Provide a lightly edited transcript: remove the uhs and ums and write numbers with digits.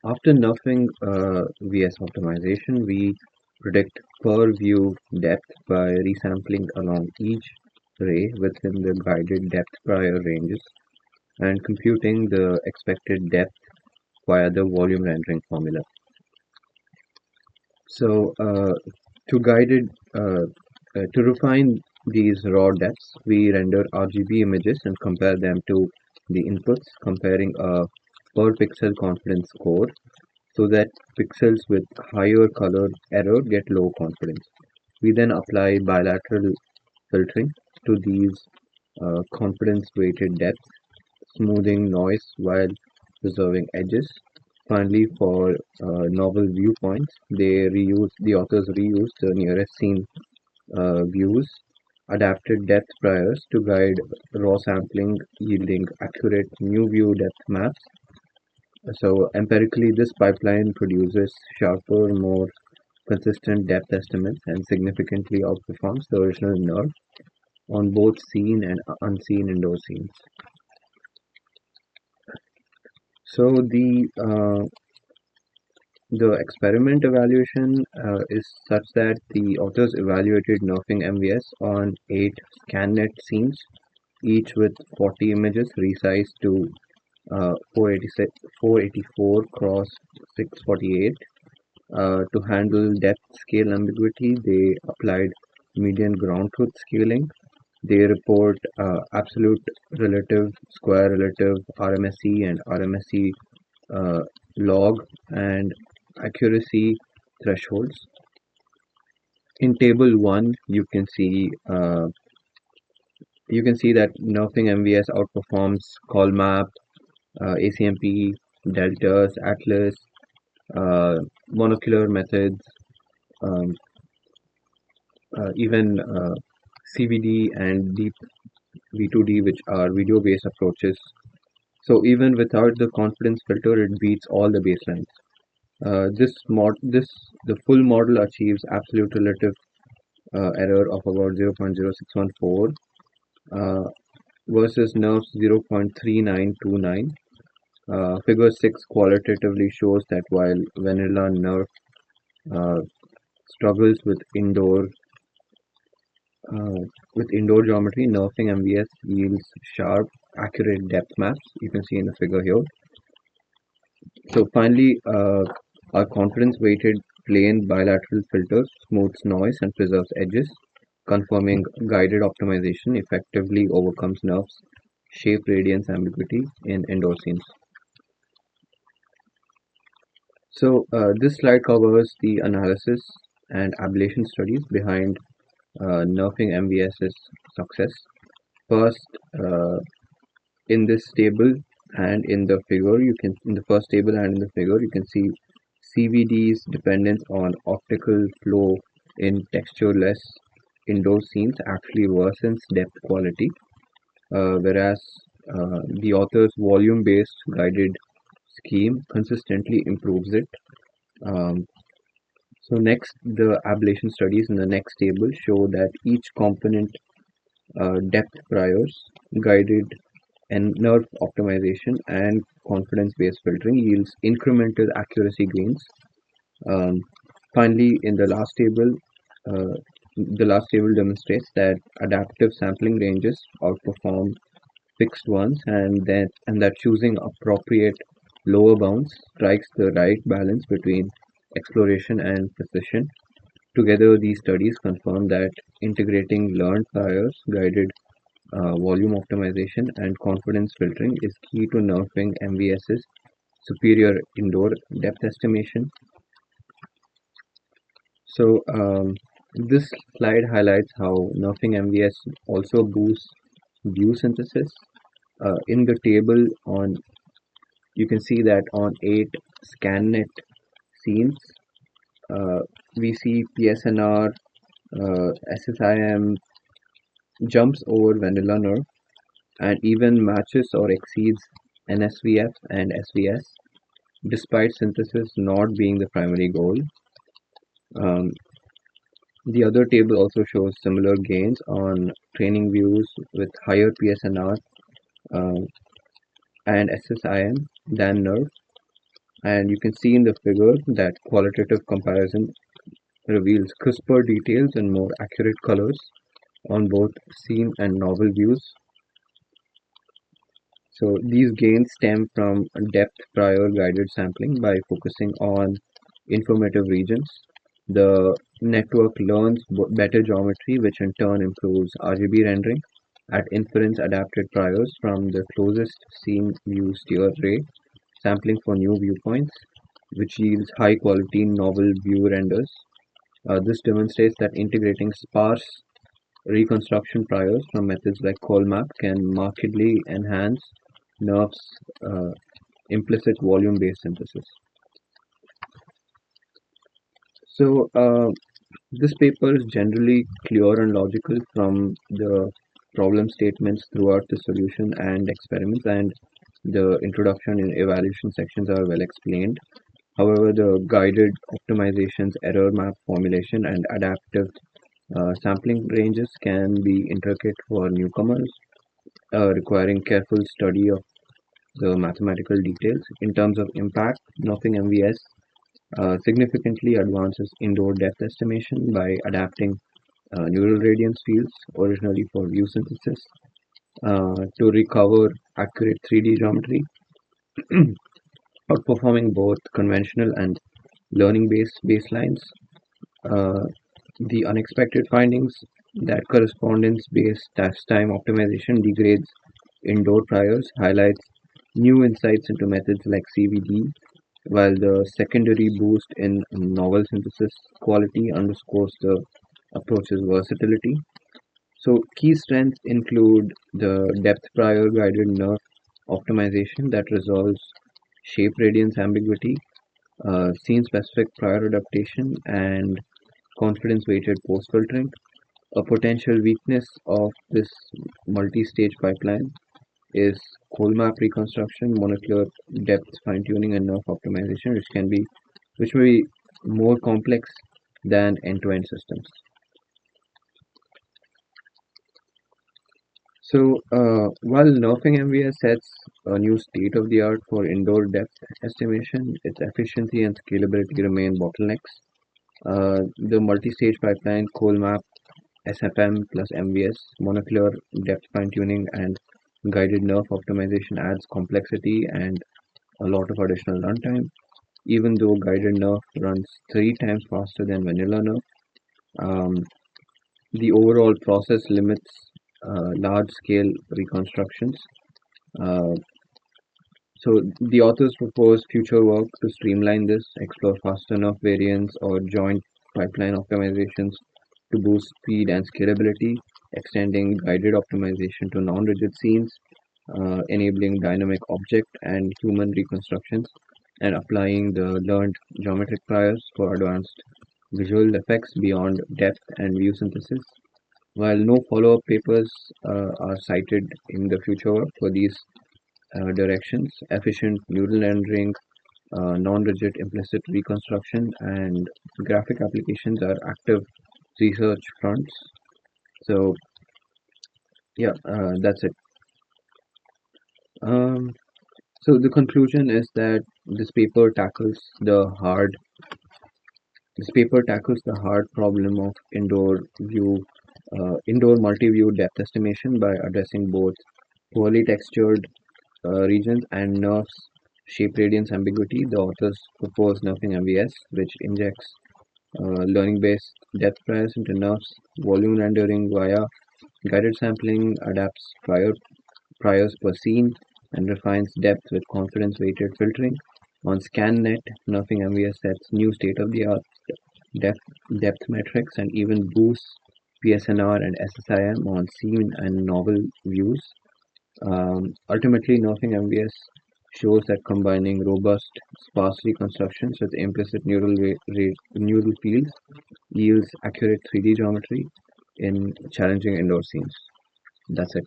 After nerfing VS optimization, we predict per view depth by resampling along each ray within the guided depth prior ranges and computing the expected depth via the volume rendering formula. So to guided to refine these raw depths, we render RGB images and compare them to the inputs, comparing a per pixel confidence score so that pixels with higher color error get low confidence. We then apply bilateral filtering to these confidence weighted depths, smoothing noise while preserving edges. Finally, for novel viewpoints, the authors reuse the nearest scene views, adapted depth priors to guide raw sampling, yielding accurate new view depth maps. So empirically, this pipeline produces sharper, more consistent depth estimates and significantly outperforms the original nerve on both seen and unseen indoor scenes. So the experiment evaluation is such that the authors evaluated nerfing MVS on 8 ScanNet scenes, each with 40 images resized to 484 cross 648. To handle depth scale ambiguity, they applied median ground truth scaling. They report absolute relative, square relative, RMSE and RMSE log and accuracy thresholds. In table 1, you can see that nerfing MVS outperforms CallMap, ACMP, deltas, atlas, monocular methods, um, even CVD and deep V2D, which are video-based approaches. So even without the confidence filter, it beats all the baselines. The full model achieves absolute relative error of about 0.0614 versus NERV's 0.3929. Figure 6 qualitatively shows that while vanilla NERV struggles with indoor geometry, nerfing MVS yields sharp, accurate depth maps. You can see in the figure here. So finally, our confidence-weighted plane bilateral filter smooths noise and preserves edges, confirming guided optimization effectively overcomes nerves, shape radiance ambiguity in indoor scenes. So this slide covers the analysis and ablation studies behind nerfing MVS's success. First, in this table and in the figure, in the first table and in the figure, you can see CVD's dependence on optical flow in textureless indoor scenes actually worsens depth quality, whereas the author's volume-based guided scheme consistently improves it. So next, the ablation studies in the next table show that each component depth priors, guided and nerve optimization and confidence-based filtering yields incremental accuracy gains. Finally, in the last table demonstrates that adaptive sampling ranges outperform fixed ones, and that choosing appropriate lower bounds strikes the right balance between exploration and precision. Together, these studies confirm that integrating learned priors, guided volume optimization, and confidence filtering is key to nerfing MVS's superior indoor depth estimation. So this slide highlights how nerfing MVS also boosts view synthesis. In the table you can see that on 8 ScanNet scenes, we see PSNR, SSIM jumps over vanilla nerve and even matches or exceeds NSVF and SVS, despite synthesis not being the primary goal. The other table also shows similar gains on training views with higher PSNR and SSIM than nerve. And you can see in the figure that qualitative comparison reveals crisper details and more accurate colors on both scene and novel views. So these gains stem from depth prior guided sampling. By focusing on informative regions, the network learns better geometry, which in turn improves RGB rendering at inference adapted priors from the closest scene view steer ray, sampling for new viewpoints, which yields high quality novel view renders. This demonstrates that integrating sparse reconstruction priors from methods like Colmap can markedly enhance NERF's uh, implicit volume-based synthesis. So this paper is generally clear and logical from the problem statements throughout the solution and experiments, and the introduction and evaluation sections are well explained. However, the guided optimizations, error map formulation, and adaptive sampling ranges can be intricate for newcomers, requiring careful study of the mathematical details. In terms of impact, Nothing MVS significantly advances indoor depth estimation by adapting neural radiance fields originally for view synthesis to recover accurate 3D geometry, outperforming both conventional and learning-based baselines. Uh, the unexpected findings that correspondence-based test time optimization degrades indoor priors highlights new insights into methods like CVD, while the secondary boost in novel synthesis quality underscores the approach's versatility. So, key strengths include the depth prior guided nerve optimization that resolves shape radiance ambiguity, scene specific prior adaptation, and confidence weighted post filtering. A potential weakness of this multi stage pipeline is cold map reconstruction, molecular depth fine tuning, and nerve optimization, which may be more complex than end to end systems. So, while nerfing MVS sets a new state of the art for indoor depth estimation, its efficiency and scalability remain bottlenecks. The multi stage pipeline, Colmap, SFM plus MVS, molecular depth fine tuning, and guided nerve optimization adds complexity and a lot of additional runtime. Even though guided nerve runs 3 times faster than vanilla nerve, um, the overall process limits large scale reconstructions. Uh, so the authors propose future work to streamline this, explore faster enough variants or joint pipeline optimizations to boost speed and scalability, extending guided optimization to non-rigid scenes, enabling dynamic object and human reconstructions, and applying the learned geometric priors for advanced visual effects beyond depth and view synthesis. While no follow-up papers are cited in the future work for these directions, efficient neural rendering, non-rigid implicit reconstruction, and graphic applications are active research fronts. So, yeah, that's it. Um, so the conclusion is that this paper tackles the hard problem of indoor multi-view depth estimation by addressing both poorly textured regions and nerves shape radiance ambiguity. The authors propose nerfing MVS, which injects learning-based depth priors into nerves, volume rendering via guided sampling, adapts priors per scene, and refines depth with confidence-weighted filtering. On ScanNet, nerfing MVS sets new state-of-the-art depth, depth metrics and even boosts PSNR and SSIM on scene and novel views. Ultimately, nerfing MVS shows that combining robust sparse reconstructions with implicit neural fields yields accurate 3D geometry in challenging indoor scenes. That's it.